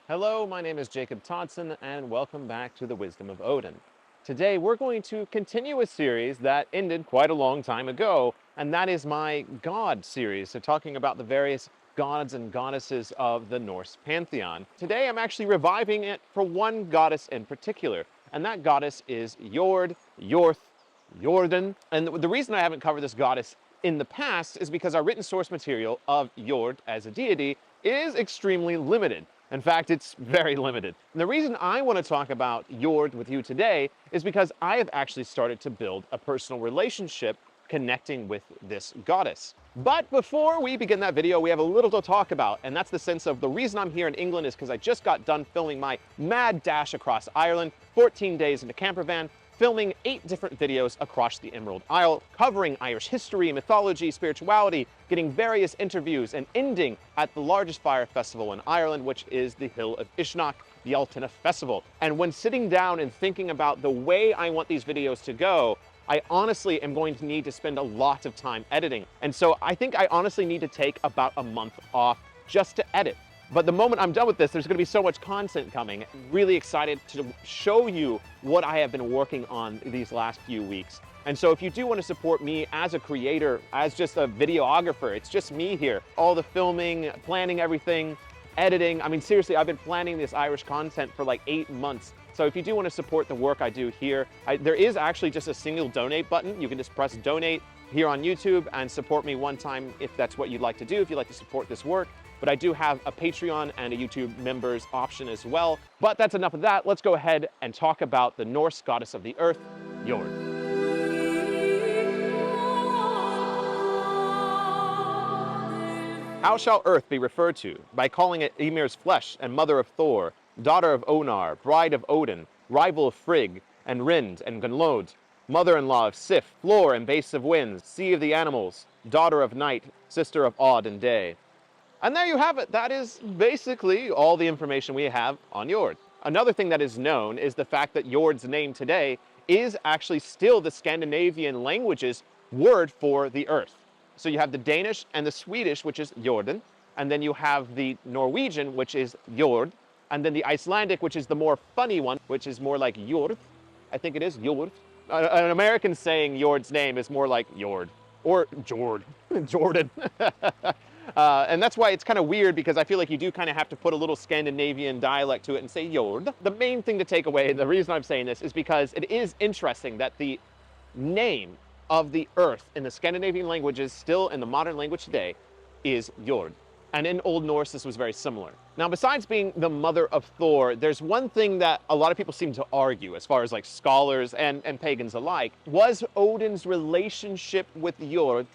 Hello, my name is Jacob Todson, and welcome back to the Wisdom of Odin. Today, we're going to continue a series that ended quite a long time ago, and that is my God series, so talking about the various gods and goddesses of the Norse pantheon. Today, I'm actually reviving it for one goddess in particular, and that goddess is Jord, Jörð, Jordan. And the reason I haven't covered this goddess in the past is because our written source material of Jord as a deity is extremely limited. In fact, it's very limited. And the reason I want to talk about Jord with you today is because I have actually started to build a personal relationship connecting with this goddess. But before we begin that video, we have a little to talk about, and that's the sense of the reason I'm here in England is because I just got done filming my mad dash across Ireland, 14 days in a camper van, filming 8 different videos across the Emerald Isle, covering Irish history, mythology, spirituality, getting various interviews, and ending at the largest fire festival in Ireland, which is the Hill of Ishnok, the Altynna Festival. And when sitting down and thinking about the way I want these videos to go, I honestly am going to need to spend a lot of time editing. And so I think I honestly need to take about a month off just to edit. But the moment I'm done with this, there's going to be so much content coming. I'm really excited to show you what I have been working on these last few weeks. And so if you do want to support me as a creator, as just a videographer, it's just me here. All the filming, planning everything, editing. I mean, seriously, I've been planning this Irish content for like 8 months. So if you do want to support the work I do here, there is actually just a single donate button. You can just press donate here on YouTube and support me one time if that's what you'd like to do, if you'd like to support this work. But I do have a Patreon and a YouTube members option as well. But that's enough of that. Let's go ahead and talk about the Norse goddess of the earth, Jord. How shall earth be referred to? By calling it Ymir's flesh and mother of Thor, daughter of Onar, bride of Odin, rival of Frigg, and Rind and Gunlod, mother-in-law of Sif, floor and base of winds, sea of the animals, daughter of night, sister of Odd and day. And there you have it. That is basically all the information we have on Jord. Another thing that is known is the fact that Jord's name today is actually still the Scandinavian language's word for the earth. So you have the Danish and the Swedish, which is Jorden, and then you have the Norwegian, which is Jord, and then the Icelandic, which is the more funny one, which is more like Jord. I think it is Jord. An American saying Jord's name is more like Jord, or Jord, Jordan. And that's why it's kind of weird, because I feel like you do kind of have to put a little Scandinavian dialect to it and say Jord. The main thing to take away, and the reason I'm saying this, is because it is interesting that the name of the earth in the Scandinavian languages, still in the modern language today, is Jord. And in Old Norse, this was very similar. Now, besides being the mother of Thor, there's one thing that a lot of people seem to argue, as far as like scholars and pagans alike. Was Odin's relationship with Jord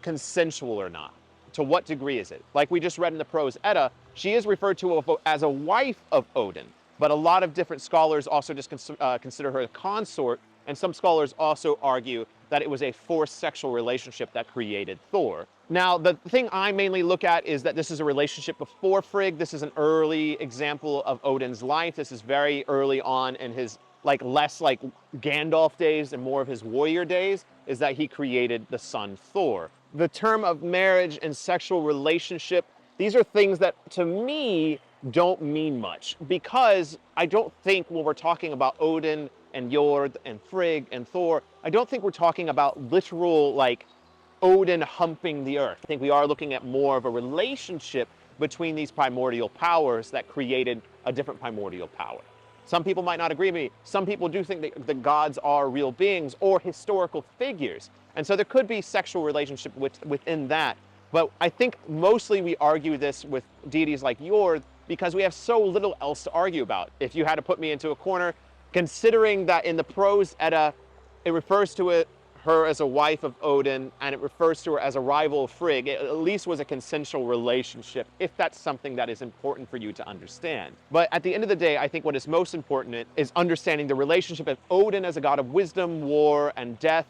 consensual or not? To what degree is it? Like we just read in the Prose Edda, she is referred to as a wife of Odin, but a lot of different scholars also just consider her a consort, and some scholars also argue that it was a forced sexual relationship that created Thor. Now, the thing I mainly look at is that this is a relationship before Frigg. This is an early example of Odin's life. This is very early on in his less like Gandalf days and more of his warrior days, is that he created the son Thor. The term of marriage and sexual relationship, these are things that to me don't mean much, because I don't think when we're talking about Odin and Jord and Frigg and Thor, I don't think we're talking about literal like Odin humping the earth. I think we are looking at more of a relationship between these primordial powers that created a different primordial power. Some people might not agree with me. Some people do think that the gods are real beings or historical figures. And so there could be sexual relationship within that. But I think mostly we argue this with deities like Jord because we have so little else to argue about. If you had to put me into a corner, considering that in the Prose Edda, it refers to her as a wife of Odin, and it refers to her as a rival of Frigg, it at least was a consensual relationship, if that's something that is important for you to understand. But at the end of the day, I think what is most important is understanding the relationship of Odin as a god of wisdom, war, and death,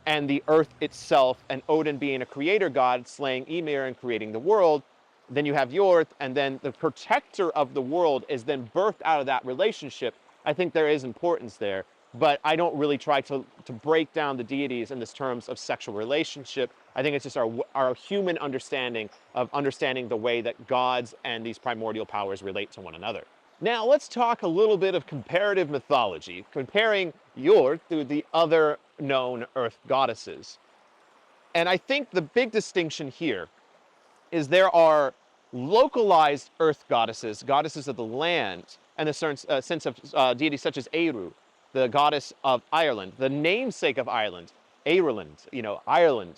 and the earth itself, and Odin being a creator god, slaying Ymir and creating the world. Then you have Jord, and then the protector of the world is then birthed out of that relationship. I think there is importance there. But I don't really try to break down the deities in this terms of sexual relationship. I think it's just our human understanding of understanding the way that gods and these primordial powers relate to one another. Now let's talk a little bit of comparative mythology, comparing Jord to the other known earth goddesses. And I think the big distinction here is there are localized earth goddesses, goddesses of the land, and the sense of deities such as Eru, the goddess of Ireland, the namesake of Ireland, Ireland, Ireland.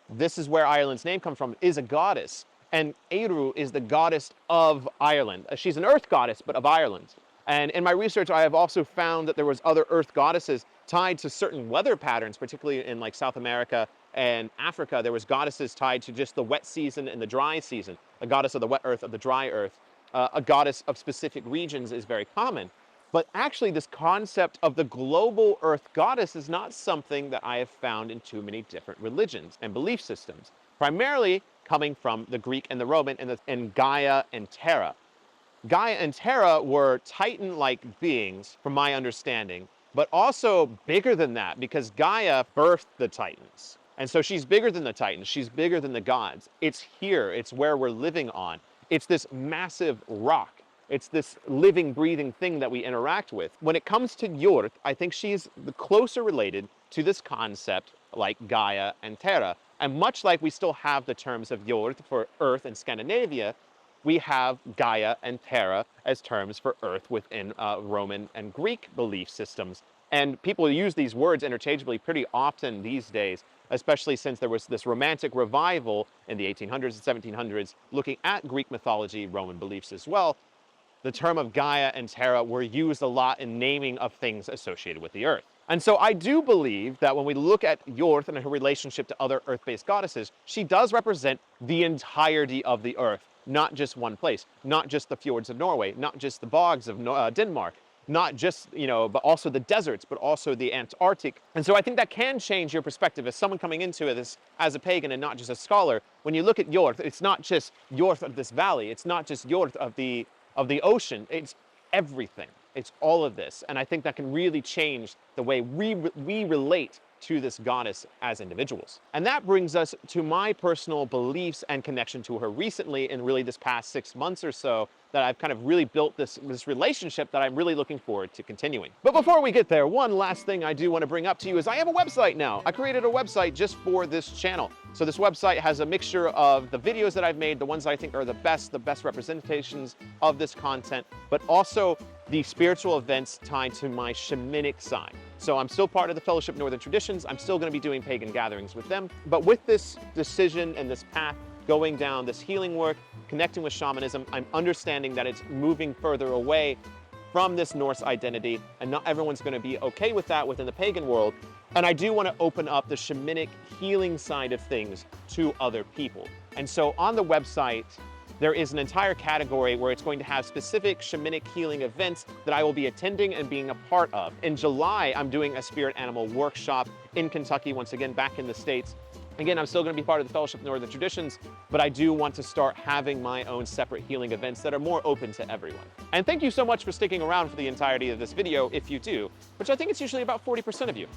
This is where Ireland's name comes from, is a goddess. And Eru is the goddess of Ireland. She's an earth goddess, but of Ireland. And in my research, I have also found that there was other earth goddesses tied to certain weather patterns, particularly in like South America and Africa. There was goddesses tied to just the wet season and the dry season. A goddess of the wet earth, of the dry earth. A goddess of specific regions is very common. But actually, this concept of the global earth goddess is not something that I have found in too many different religions and belief systems. Primarily coming from the Greek and the Roman and Gaia and Terra. Gaia and Terra were Titan-like beings, from my understanding, but also bigger than that because Gaia birthed the Titans. And so she's bigger than the Titans, she's bigger than the gods. It's here, it's where we're living on. It's this massive rock. It's this living, breathing thing that we interact with. When it comes to Jord, I think she's the closer related to this concept like Gaia and Terra. And much like we still have the terms of Jord for earth in Scandinavia, we have Gaia and Terra as terms for earth within Roman and Greek belief systems. And people use these words interchangeably pretty often these days, especially since there was this romantic revival in the 1800s and 1700s looking at Greek mythology, Roman beliefs as well. The term of Gaia and Terra were used a lot in naming of things associated with the earth. And so I do believe that when we look at Jord and her relationship to other earth-based goddesses, she does represent the entirety of the earth, not just one place, not just the fjords of Norway, not just the bogs of Denmark, not just, but also the deserts, but also the Antarctic. And so I think that can change your perspective as someone coming into this as a pagan and not just a scholar. When you look at Jord, it's not just Jord of this valley, it's not just Jord of the ocean, it's everything. It's all of this. And I think that can really change the way we relate to this goddess as individuals. And that brings us to my personal beliefs and connection to her recently in really this past 6 months or so that I've kind of really built this relationship that I'm really looking forward to continuing. But before we get there, one last thing I do want to bring up to you is I have a website now. I created a website just for this channel. So this website has a mixture of the videos that I've made, the ones I think are the best representations of this content, but also the spiritual events tied to my shamanic side. So I'm still part of the Fellowship Northern Traditions. I'm still going to be doing pagan gatherings with them. But with this decision and this path going down this healing work, connecting with shamanism, I'm understanding that it's moving further away from this Norse identity, and not everyone's going to be okay with that within the pagan world. And I do want to open up the shamanic healing side of things to other people. And so on the website, there is an entire category where it's going to have specific shamanic healing events that I will be attending and being a part of. In July, I'm doing a spirit animal workshop in Kentucky, once again, back in the States. Again, I'm still going to be part of the Fellowship of Northern Traditions, but I do want to start having my own separate healing events that are more open to everyone. And thank you so much for sticking around for the entirety of this video, if you do, which I think it's usually about 40% of you.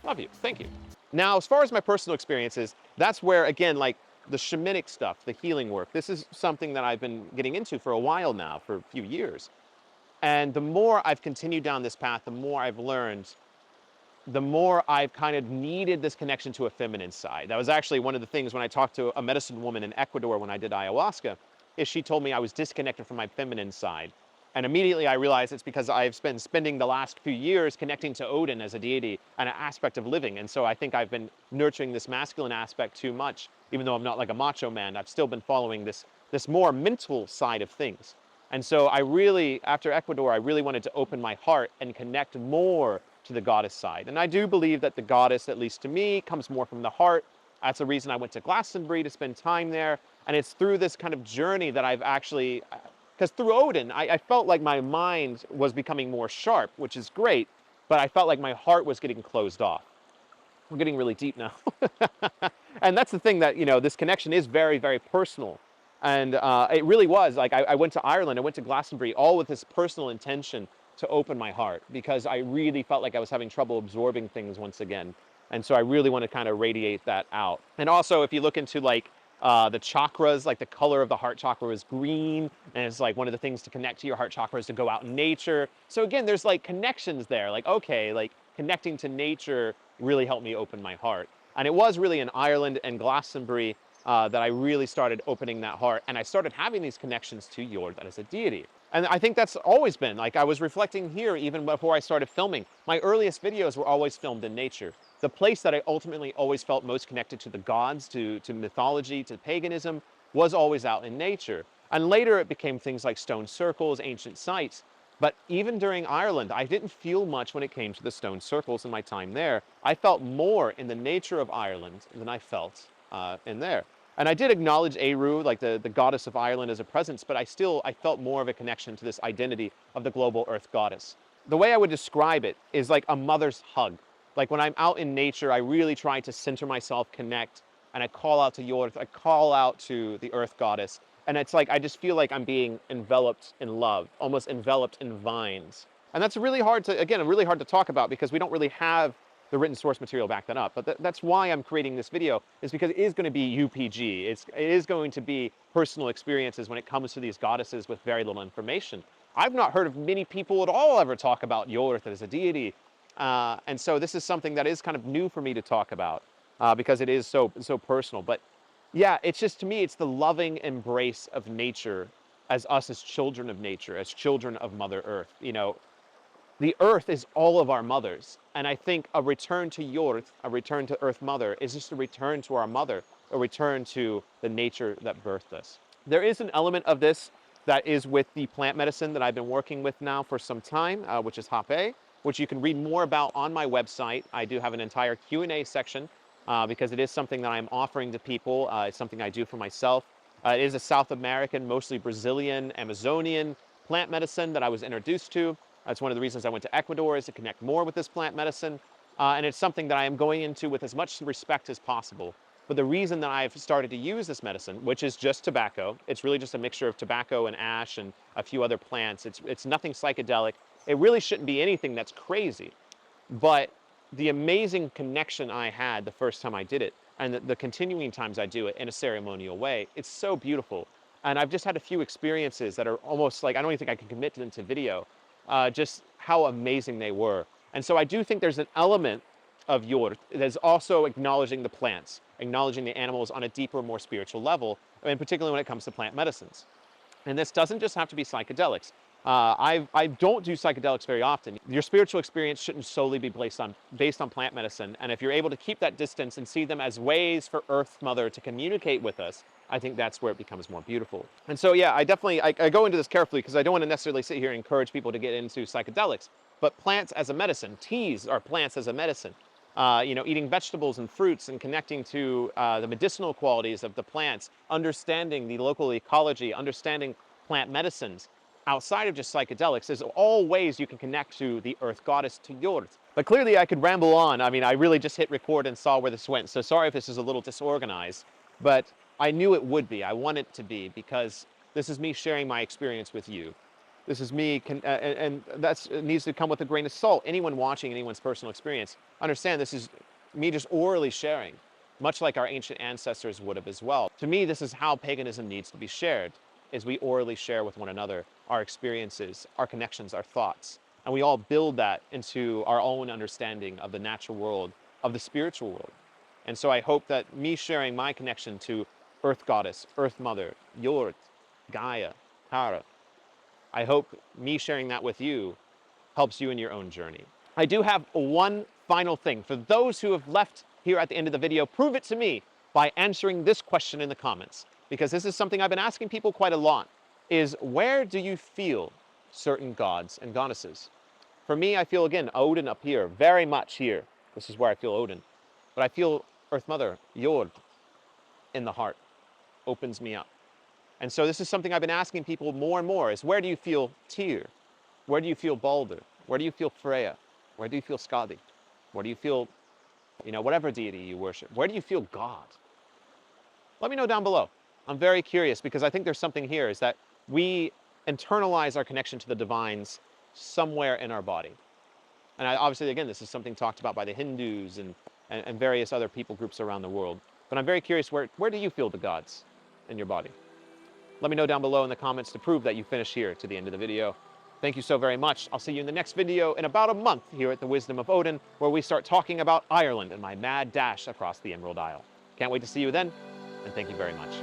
Love you. Thank you. Now, as far as my personal experiences, that's where, again, like the shamanic stuff, the healing work, this is something that I've been getting into for a while now, for a few years. And the more I've continued down this path, the more I've learned, the more I've kind of needed this connection to a feminine side. That was actually one of the things when I talked to a medicine woman in Ecuador when I did ayahuasca, is she told me I was disconnected from my feminine side. And immediately I realized it's because I've been spending the last few years connecting to Odin as a deity and an aspect of living. And so I think I've been nurturing this masculine aspect too much. Even though I'm not like a macho man, I've still been following this more mental side of things. And so I really, after Ecuador, I really wanted to open my heart and connect more to the goddess side. And I do believe that the goddess, at least to me, comes more from the heart. That's the reason I went to Glastonbury to spend time there. And it's through this kind of journey that I've actually, because through Odin, I felt like my mind was becoming more sharp, which is great, but I felt like my heart was getting closed off. We're getting really deep now. And that's the thing that, this connection is very, very personal. And it really was, like I went to Ireland, I went to Glastonbury, all with this personal intention to open my heart, because I really felt like I was having trouble absorbing things once again. And so I really want to kind of radiate that out. And also, if you look into like the chakras, like the color of the heart chakra is green, and it's like one of the things to connect to your heart chakra is to go out in nature. So again, there's like connections there. Like, okay, like connecting to nature really helped me open my heart. And it was really in Ireland and Glastonbury that I really started opening that heart, and I started having these connections to Jord as a deity. And I think that's always been, like I was reflecting here even before I started filming. My earliest videos were always filmed in nature. The place that I ultimately always felt most connected to the gods, to mythology, to paganism, was always out in nature. And later it became things like stone circles, ancient sites. But even during Ireland, I didn't feel much when it came to the stone circles in my time there. I felt more in the nature of Ireland than I felt in there. And I did acknowledge Eru, like the goddess of Ireland, as a presence, but I felt more of a connection to this identity of the global earth goddess. The way I would describe it is like a mother's hug. Like when I'm out in nature, I really try to center myself, connect, and I call out to Jord, I call out to the earth goddess. And it's like, I just feel like I'm being enveloped in love, almost enveloped in vines. And that's really hard to, again, really hard to talk about because we don't really have the written source material back that up. But that's why I'm creating this video, is because it is going to be UPG. It is going to be personal experiences when it comes to these goddesses with very little information. I've not heard of many people at all ever talk about Jörð as a deity. And so this is something that is kind of new for me to talk about because it is so personal. But yeah, it's just, to me, it's the loving embrace of nature as us as children of nature, as children of Mother Earth. You know, the earth is all of our mothers. And I think a return to Jord, a return to Earth Mother, is just a return to our mother, a return to the nature that birthed us. There is an element of this that is with the plant medicine that I've been working with now for some time, which is Hape, which you can read more about on my website. I do have an entire Q&A section because it is something that I'm offering to people. It's something I do for myself. It is a South American, mostly Brazilian, Amazonian plant medicine that I was introduced to. That's one of the reasons I went to Ecuador, is to connect more with this plant medicine. And it's something that I am going into with as much respect as possible. But the reason that I've started to use this medicine, which is just tobacco, it's really just a mixture of tobacco and ash and a few other plants. It's nothing psychedelic. It really shouldn't be anything that's crazy. But the amazing connection I had the first time I did it, and the continuing times I do it in a ceremonial way, it's so beautiful. And I've just had a few experiences that are almost like, I don't even think I can commit them to video, just how amazing they were. And so I do think there's an element of Jord that is also acknowledging the plants, acknowledging the animals on a deeper, more spiritual level, and particularly when it comes to plant medicines. And this doesn't just have to be psychedelics. I don't do psychedelics very often. Your spiritual experience shouldn't solely be based on plant medicine. And if you're able to keep that distance and see them as ways for Earth Mother to communicate with us, I think that's where it becomes more beautiful. And so, yeah, I go into this carefully because I don't want to necessarily sit here and encourage people to get into psychedelics. But plants as a medicine, teas are plants as a medicine. You know, eating vegetables and fruits and connecting to the medicinal qualities of the plants, understanding the local ecology, understanding plant medicines outside of just psychedelics is all ways you can connect to the earth goddess, to Jord. But clearly I could ramble on. I mean, I really just hit record and saw where this went. So sorry if this is a little disorganized, but I knew it would be. I want it to be, because this is me sharing my experience with you. This is me, and that needs to come with a grain of salt. Anyone watching anyone's personal experience, understand this is me just orally sharing, much like our ancient ancestors would have as well. To me, this is how paganism needs to be shared, is we orally share with one another our experiences, our connections, our thoughts. And we all build that into our own understanding of the natural world, of the spiritual world. And so I hope that me sharing my connection to Earth Goddess, Earth Mother, Jord, Gaia, Tara, I hope me sharing that with you helps you in your own journey. I do have one final thing. For those who have left here at the end of the video, prove it to me by answering this question in the comments, because this is something I've been asking people quite a lot, is where do you feel certain gods and goddesses? For me, I feel, again, Odin up here, very much here. This is where I feel Odin. But I feel Earth Mother, Jord, in the heart, opens me up. And so this is something I've been asking people more and more, is where do you feel Tyr? Where do you feel Balder? Where do you feel Freya? Where do you feel Skadi? Where do you feel, whatever deity you worship? Where do you feel God? Let me know down below. I'm very curious, because I think there's something here, is that we internalize our connection to the divines somewhere in our body. And obviously, again, this is something talked about by the Hindus and and various other people groups around the world. But I'm very curious, where do you feel the gods in your body? Let me know down below in the comments to prove that you finished here to the end of the video. Thank you so very much. I'll see you in the next video in about a month here at the Wisdom of Odin, where we start talking about Ireland and my mad dash across the Emerald Isle. Can't wait to see you then, and thank you very much.